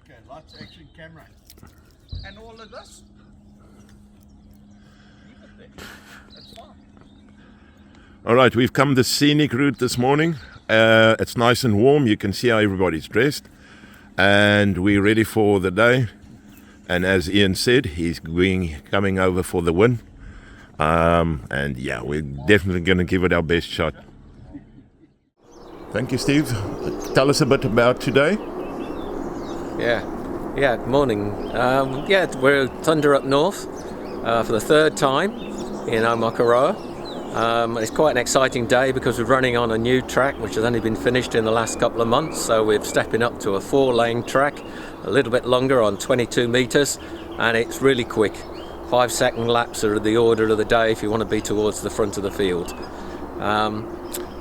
Okay, lights, action, camera. And all of this? Leave it there. That's fine. All right, we've come the scenic route this morning. It's nice and warm. You can see how everybody's dressed. And we're ready for the day. And as Ian said, he's coming over for the win. And yeah, we're definitely going to give it our best shot. Thank you, Steve. Tell us a bit about today. Yeah, good morning. We're Thunder up north for the third time in Omokoroa. It's quite an exciting day because we're running on a new track which has only been finished in the last couple of months, so we're stepping up to a 4-lane track, a little bit longer on 22 metres, and it's really quick. 5-second laps are the order of the day if you want to be towards the front of the field.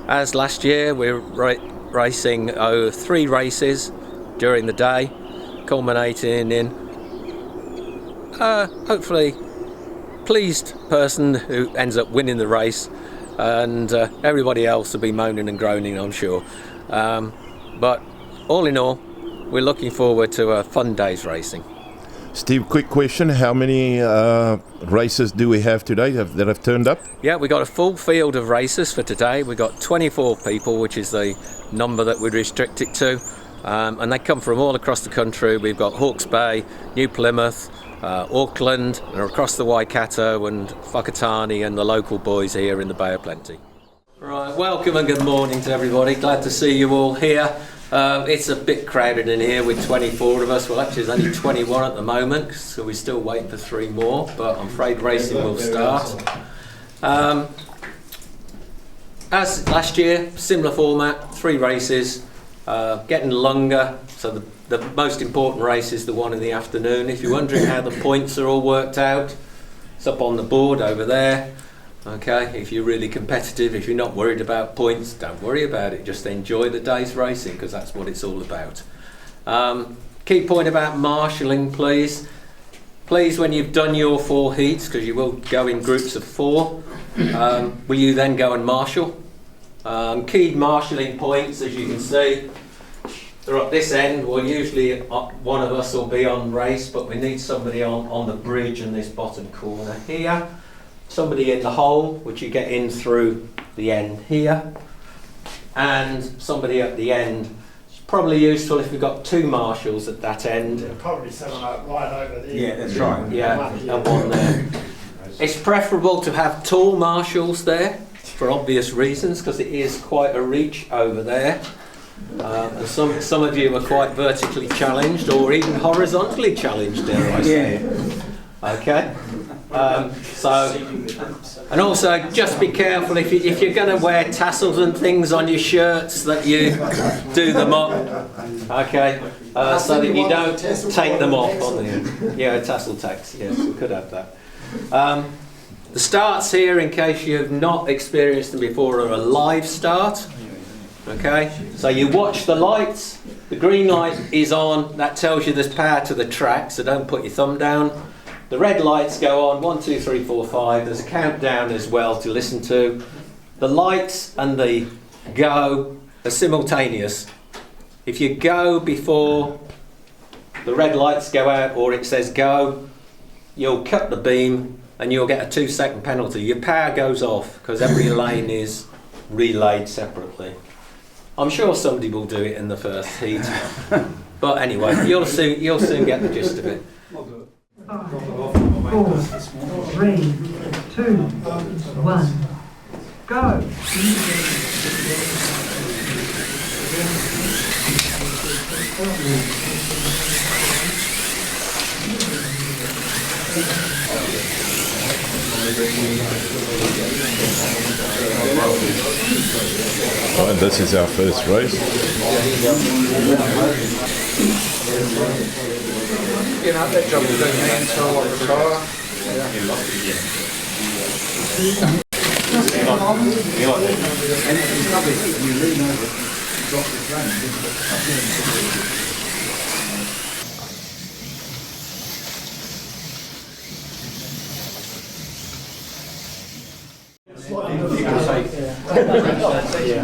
As last year, we're racing 3 races during the day, culminating in hopefully pleased person who ends up winning the race, and everybody else will be moaning and groaning, I'm sure. But all in all, we're looking forward to a fun day's racing. Steve, quick question. How many races do we have today that have turned up? Yeah, we got a full field of racers for today. We got 24 people, which is the number that we restrict it to. And they come from all across the country. We've got Hawke's Bay, New Plymouth, Auckland, and across the Waikato and Whakatane and the local boys here in the Bay of Plenty. Right, welcome and good morning to everybody. Glad to see you all here. It's a bit crowded in here with 24 of us. Well, actually there's only 21 at the moment, so we're still waiting for 3 more, but I'm afraid racing will start. As last year, similar format, 3 races, getting longer, so the most important race is the one in the afternoon. If you're wondering how the points are all worked out, it's up on the board over there. Okay, if you're really competitive, if you're not worried about points, don't worry about it, just enjoy the day's racing, because that's what it's all about. Key point about marshalling, please. Please, when you've done your 4 heats, because you will go in groups of 4, will you then go and marshal? Key marshalling points, as you can see, they're up this end. Well, usually one of us will be on race, but we need somebody on the bridge in this bottom corner here. Somebody in the hole, which you get in through the end here. And somebody at the end. It's probably useful if we've got 2 marshals at that end. Yeah, probably someone like right over there. Yeah, that's right. Yeah, and one there. It's preferable to have tall marshals there, for obvious reasons, because it is quite a reach over there. And some of you are quite vertically challenged or even horizontally challenged, dare I say. Okay. And also just be careful if you're going to wear tassels and things on your shirts, that you do them up, okay, so that you don't take them off on the tassel tags. Yes, we could have that. The starts here, in case you've not experienced them before, are a live start. Okay, so you watch the lights. The green light is on. That tells you there's power to the track, so don't put your thumb down. The red lights go on, 1, 2, 3, 4, 5. There's a countdown as well to listen to. The lights and the go are simultaneous. If you go before the red lights go out or it says go, you'll cut the beam and you'll get a 2-second penalty. Your power goes off because every lane is relayed separately. I'm sure somebody will do it in the first heat. But anyway, you'll soon get the gist of it. 5, 4, 3, 2, 1, go! Oh, and this is our first race. You know, that job is doing hands for a car.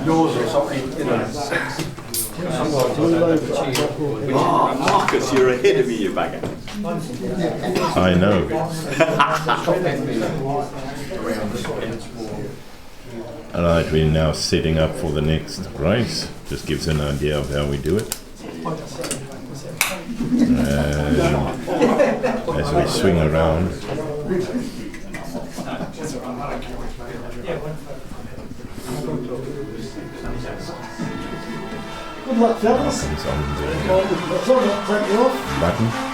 Yours or something, you know. Oh, Marcus, you're ahead of me, you bagger. I know. Alright, we're now setting up for the next race. Just gives an idea of how we do it. And as we swing around, Good luck, fellas. comes on the That's all right, take you off. button.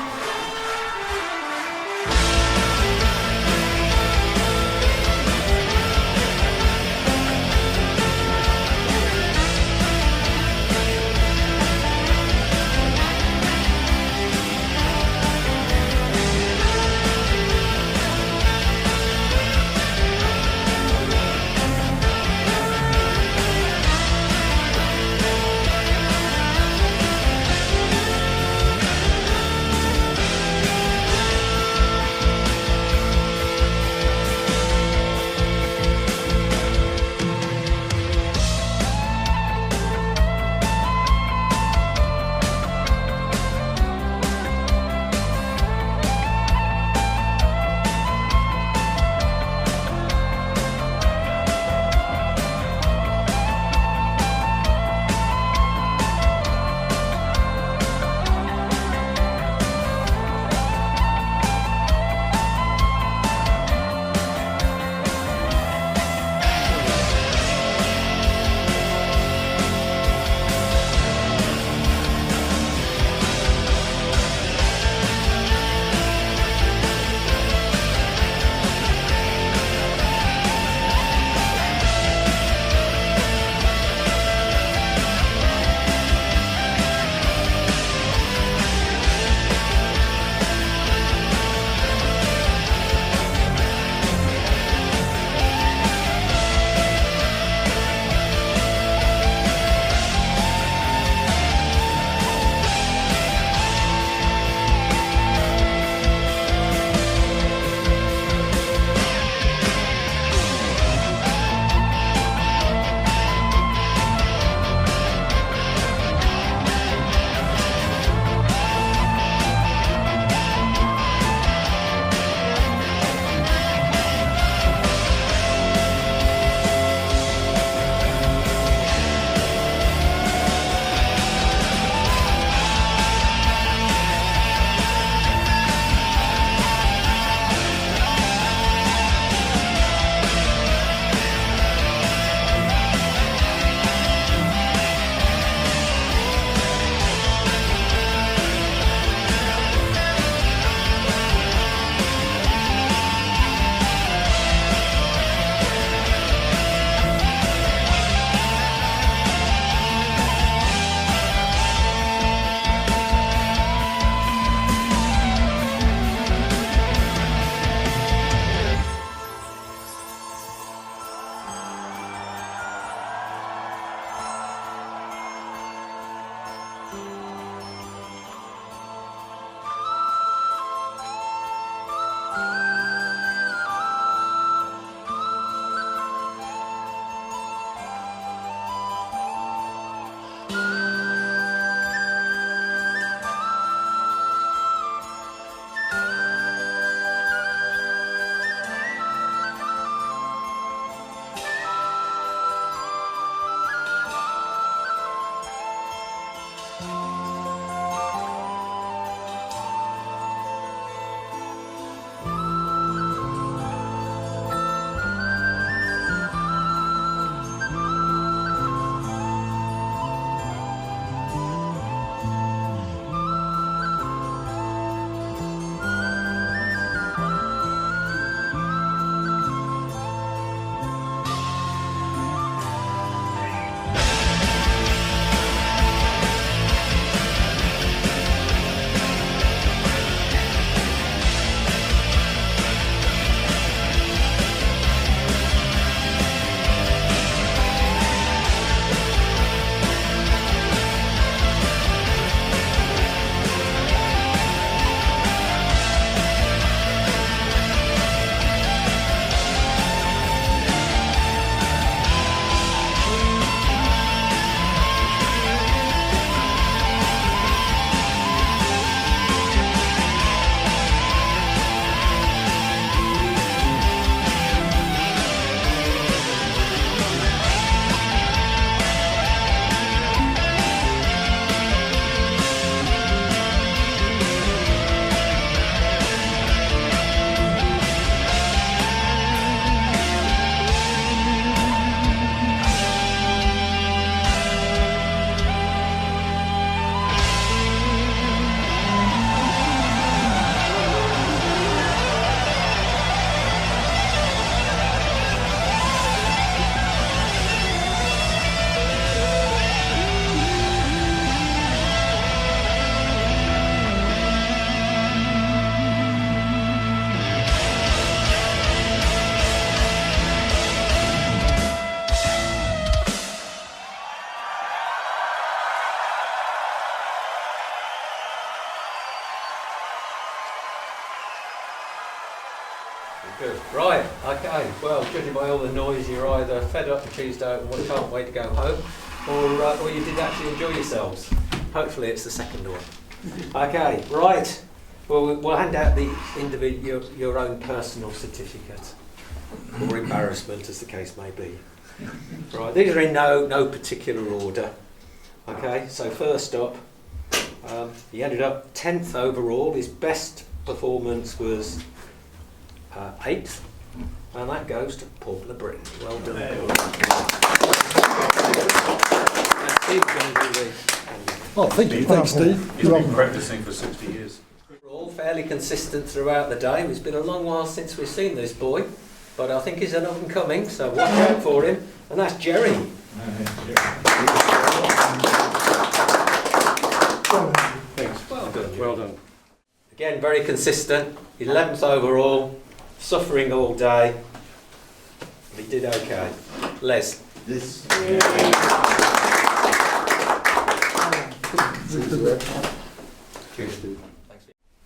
Good. Right, okay. Well, judging by all the noise, you're either fed up with Tuesday and can't wait to go home, or you did actually enjoy yourselves. Hopefully it's the second one. Okay, right. Well, we'll hand out the your own personal certificate, or embarrassment, as the case may be. Right, these are in no particular order. Okay, so first up, he ended up 10th overall. His best performance was 8th, and that goes to Paul LeBrin. Well done. Oh, thank you. Thanks, Steve. He's been practicing for 60 years. We're all fairly consistent throughout the day. It's been a long while since we've seen this boy, but I think he's an up and coming, so watch out for him. And that's Jerry. Thanks. Well done, Jerry. Well done. Again, very consistent. 11th overall, suffering all day. But he did okay. Les. Yes.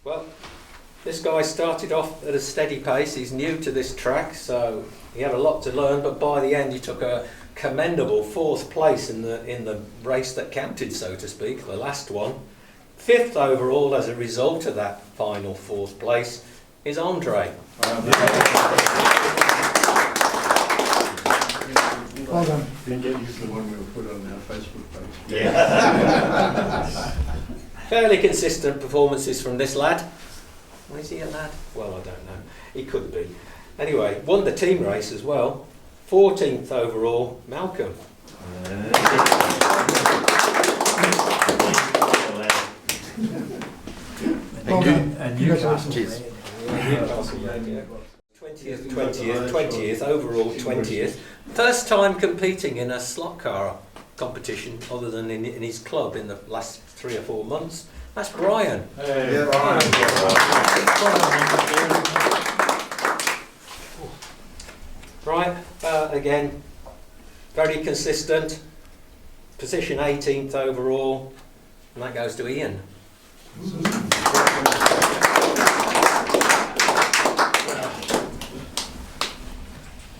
Well, this guy started off at a steady pace. He's new to this track, so he had a lot to learn, but by the end he took a commendable 4th place in the race that counted, so to speak, the last one. 5th overall as a result of that final 4th place is Andre. Well done. Didn't get used to the one we were put on our Facebook page. Yeah. Fairly consistent performances from this lad. Well, is he a lad? Well, I don't know. He could be. Anyway, won the team race as well. 14th overall, Malcolm. Well done. And you Congratulations. 20th, overall 20th. First time competing in a slot car competition other than in his club in the last 3 or 4 months. That's Brian. Hey, Right, again, very consistent. Position 18th overall, and that goes to Ian.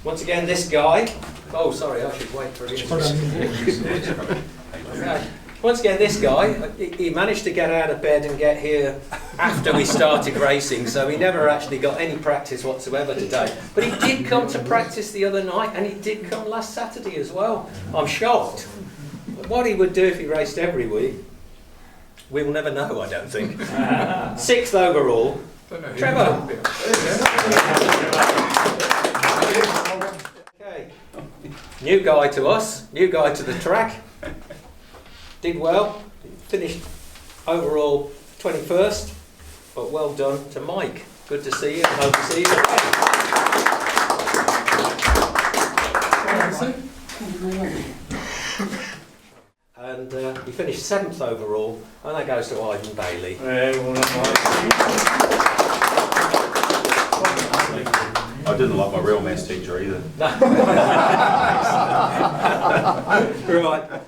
Once again, this guy. Oh, sorry, I should wait for Ian. Okay. Once again, this guy, he managed to get out of bed and get here after we started racing, so he never actually got any practice whatsoever today. But he did come to practice the other night, and he did come last Saturday as well. I'm shocked. What he would do if he raced every week, we will never know, I don't think. 6th overall, Trevor. Okay. New guy to us, new guy to the track. Did well, finished overall 21st, but well done to Mike. Good to see you, and hope to see you again. And he finished 7th overall, and that goes to Ivan Bailey. I didn't like my real maths teacher either. Right.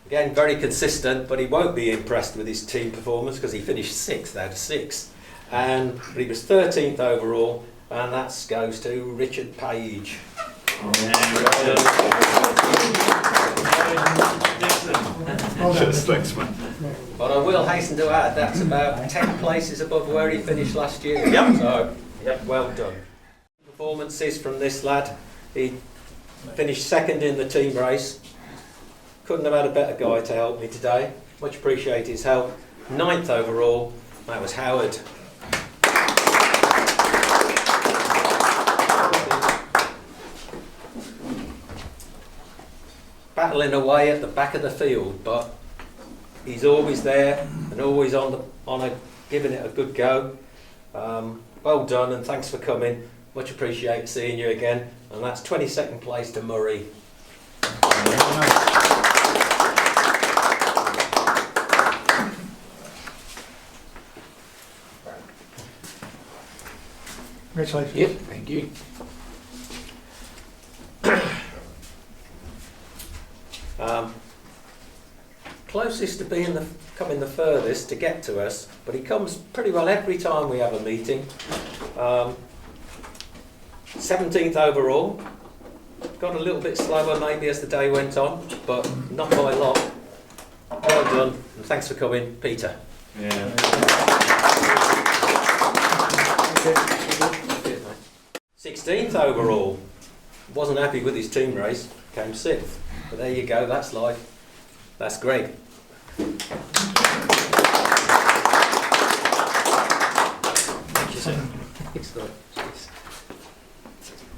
Again, very consistent, but he won't be impressed with his team performance because he finished 6th out of 6. But he was 13th overall, and that goes to Richard Page. Thanks, man. But I will hasten to add that's about 10 places above where he finished last year. Yep. So, well done. Performances from this lad. He finished 2nd in the team race. Couldn't have had a better guy to help me today. Much appreciate his help. 9th overall, that was Howard. Battling away at the back of the field, but he's always there and always giving it a good go. Well done, and thanks for coming. Much appreciate seeing you again. And that's 22nd place to Murray. Congratulations. Yep, thank you. Closest to coming the furthest to get to us, but he comes pretty well every time we have a meeting. 17th overall. Got a little bit slower maybe as the day went on, but not by a lot. Well done, and thanks for coming, Peter. Yeah. 16th overall. Wasn't happy with his team race, came 6th. But there you go, that's life. That's Greg. Thank you, sir. It's good.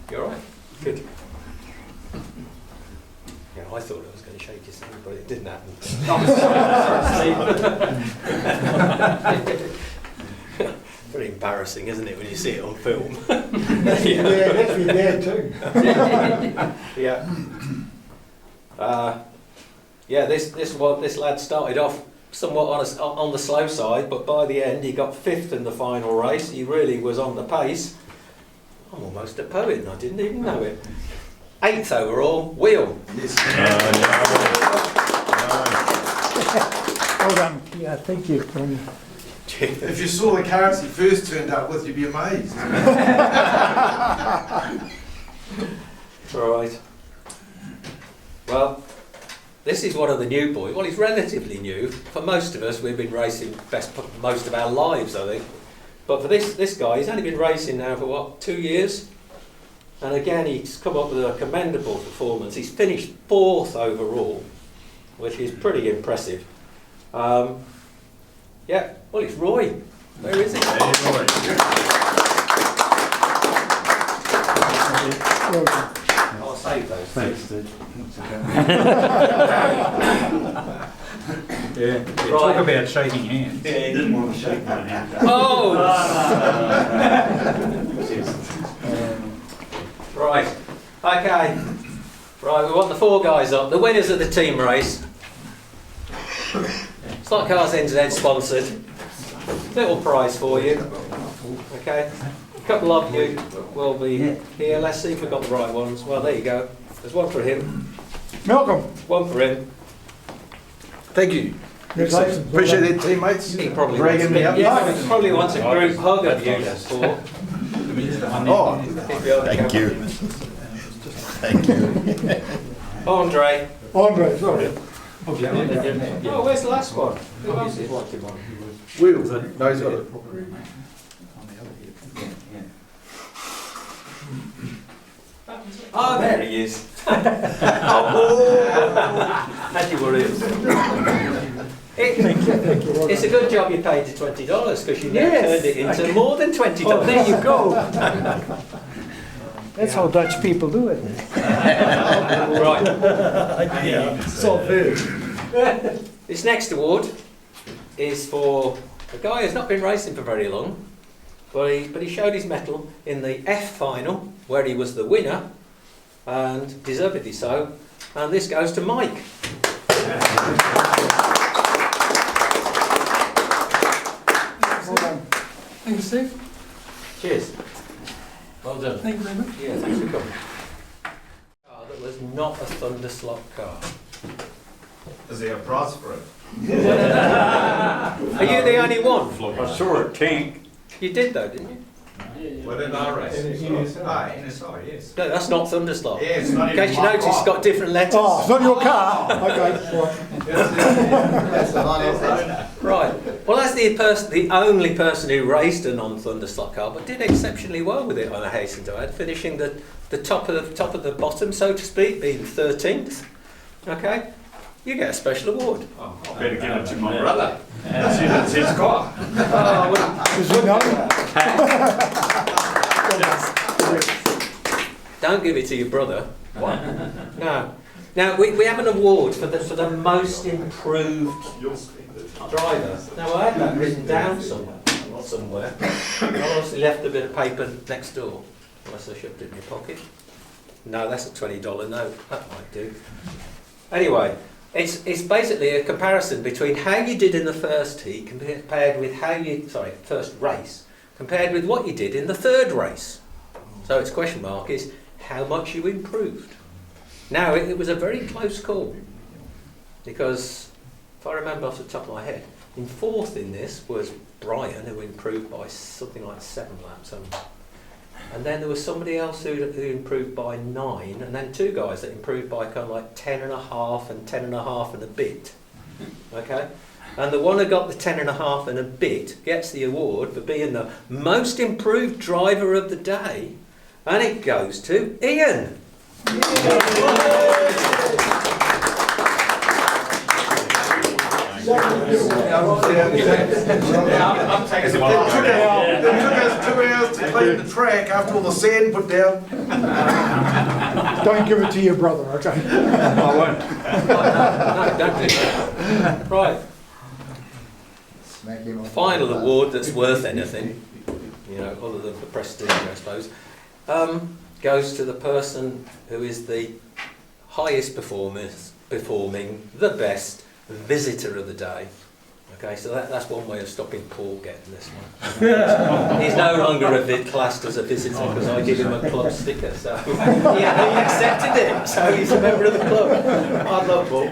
You alright? Good. Yeah, I thought I was going to shake his hand, but it didn't happen. Very embarrassing, isn't it, when you see it on film? Yeah, that's your dad too. Yeah. Yeah, this lad started off somewhat on the slow side, but by the end he got 5th in the final race. He really was on the pace. I'm almost a poet and I didn't even know it. 8th overall, Wheel. Well done. Yeah, thank you. If you saw the carrots he first turned up with, you'd be amazed. Right. Well, this is one of the new boys. Well, he's relatively new. For most of us, we've been racing most of our lives, I think. But for this guy, he's only been racing now for what, 2 years? And again, he's come up with a commendable performance. He's finished 4th overall, which is pretty impressive. Yeah, well, it's Roy. Where is he? Well done. I'll save those. Thanks, dude. Yeah, talk about shaking hands. Yeah, he didn't want to shake my hand. Oh! Right. Okay. Right, we want the 4 guys up. The winners of the team race. Slot Cars NZ sponsored. Little prize for you. Okay. A couple of you will be here. Let's see if we've got the right ones. Well, there you go. There's one for him. Malcolm. One for him. Thank you. Congratulations. Appreciate it, teammates. He probably Dragging wants, me up. yeah, he probably wants a group hug of you four. Oh, Thank you. Thank you. Andre. Andre, sorry. Oh, where's the last one? Who else is watching one? Will. No, he's got it. Oh, there he is. Had you worried? It's a good job you paid the $20 because you never turned it into more than $20. Oh, there you go. That's how Dutch people do it. Right. So fair. This next award is for a guy who's not been racing for very long, but he showed his mettle in the F final where he was the winner, and deservedly so. And this goes to Mike. Well done. Thank you, Steve. Cheers. Well done. Thank you very much. Yeah, thanks for coming. That was not a Thunder Slot Car. Is there a prize for it? Are you the only one? I saw it tank. You did though, didn't you? What did I race? NSI, yes. No, that's not Thunder Slot. Yeah, it's not In even case you my notice, car. it's got different letters. Oh, it's not your car? Okay, right. Right. Well, that's the only person who raced a non-Thunder Slot car, but did exceptionally well with it, I hasten to add, finishing the top of the bottom, so to speak, being 13th. Okay. You get a special award. Oh, I better give it to my brother. That's his car. Oh, well, Does he know? don't give it to your brother. What? No. Now we have an award for the most improved driver. Now I had that written down somewhere. I obviously left a bit of paper next door. Unless I shoved it in your pocket. No, that's a $20 note. That might do. Anyway, it's basically a comparison between how you did in the first heat compared with first race compared with what you did in the third race. So its question mark is how much you improved. Now it was a very close call because if I remember off the top of my head, in 4th in this was Brian, who improved by something like 7 laps. And then there was somebody else who improved by 9, and then 2 guys that improved by kind of like 10.5 and 10.5 and a bit. Okay? And the one who got the 10.5 and a bit gets the award for being the most improved driver of the day, and it goes to Ian. I'm taking one. It took us 2 hours to clean the track after all the sand put down. Don't give it to your brother, okay? I won't. No, don't do that. Right. Final award that's worth anything, you know, other than for prestige, I suppose, goes to the person who is the highest performing, the best visitor of the day. Okay, so that's one way of stopping Paul getting this one. He's no longer classed as a visitor because I give him a club sticker, so he accepted it, so he's a member of the club. I love Paul.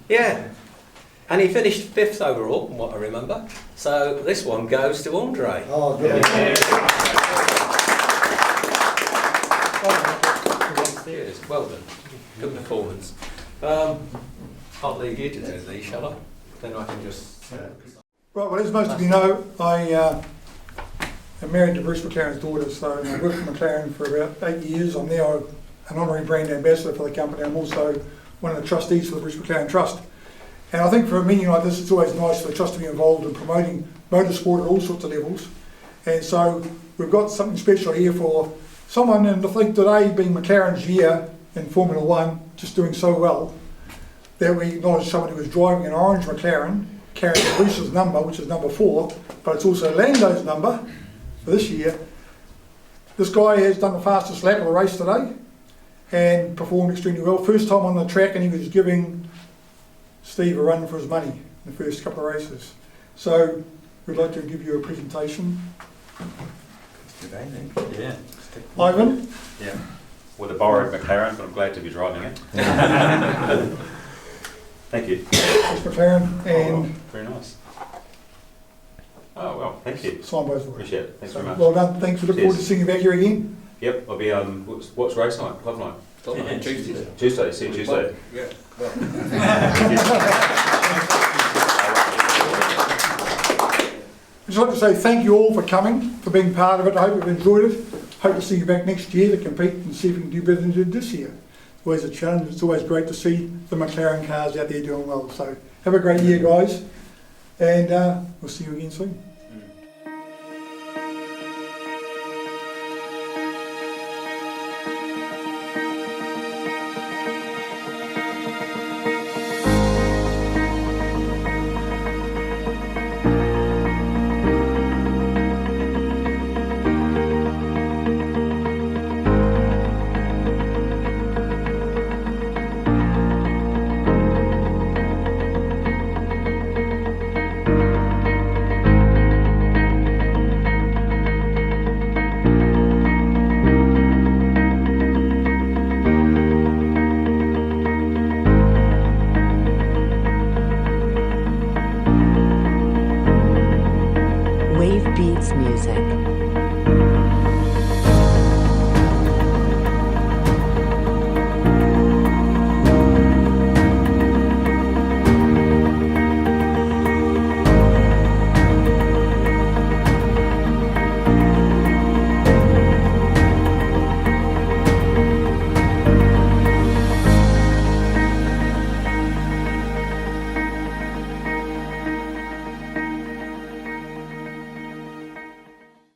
Yeah, and he finished 5th overall, from what I remember. So this one goes to Andre. Oh, good. Cheers, well done. Good performance. I'll leave you to do these, shall I? Then I can just... Right, well, as most of you know, I am married to Bruce McLaren's daughter, so I've worked for McLaren for about 8 years. I'm now an honorary brand ambassador for the company. I'm also one of the trustees for the Bruce McLaren Trust. And I think for a meeting like this, it's always nice for the trust to be involved in promoting motorsport at all sorts of levels. And so we've got something special here for someone, and I think today being McLaren's year in Formula One, just doing so well, that we acknowledge someone who was driving an orange McLaren, carrying Bruce's number, which is number 4, but it's also Lando's number for this year. This guy has done the fastest lap of the race today and performed extremely well. First time on the track, and he was giving Steve a run for his money in the first couple of races. So we'd like to give you a presentation. Yeah. Ivan? Yeah. With a borrowed McLaren, but I'm glad to be driving it. Thank you. Bruce McLaren, and Oh, well, very nice. Oh, well, thank you. signed both of them. Appreciate it. Thanks very much. Well done. Thanks. We look forward to seeing you back here again. Yep, I'll be, what's race night? Club night? Tuesday. Tuesday, see you Tuesday. Yeah. I'd just like to say thank you all for coming, for being part of it. I hope you've enjoyed it. Hope to see you back next year to compete and see if we can do better than you did this year. It's always a challenge. It's always great to see the McLaren cars out there doing well. So have a great year, guys, and we'll see you again soon.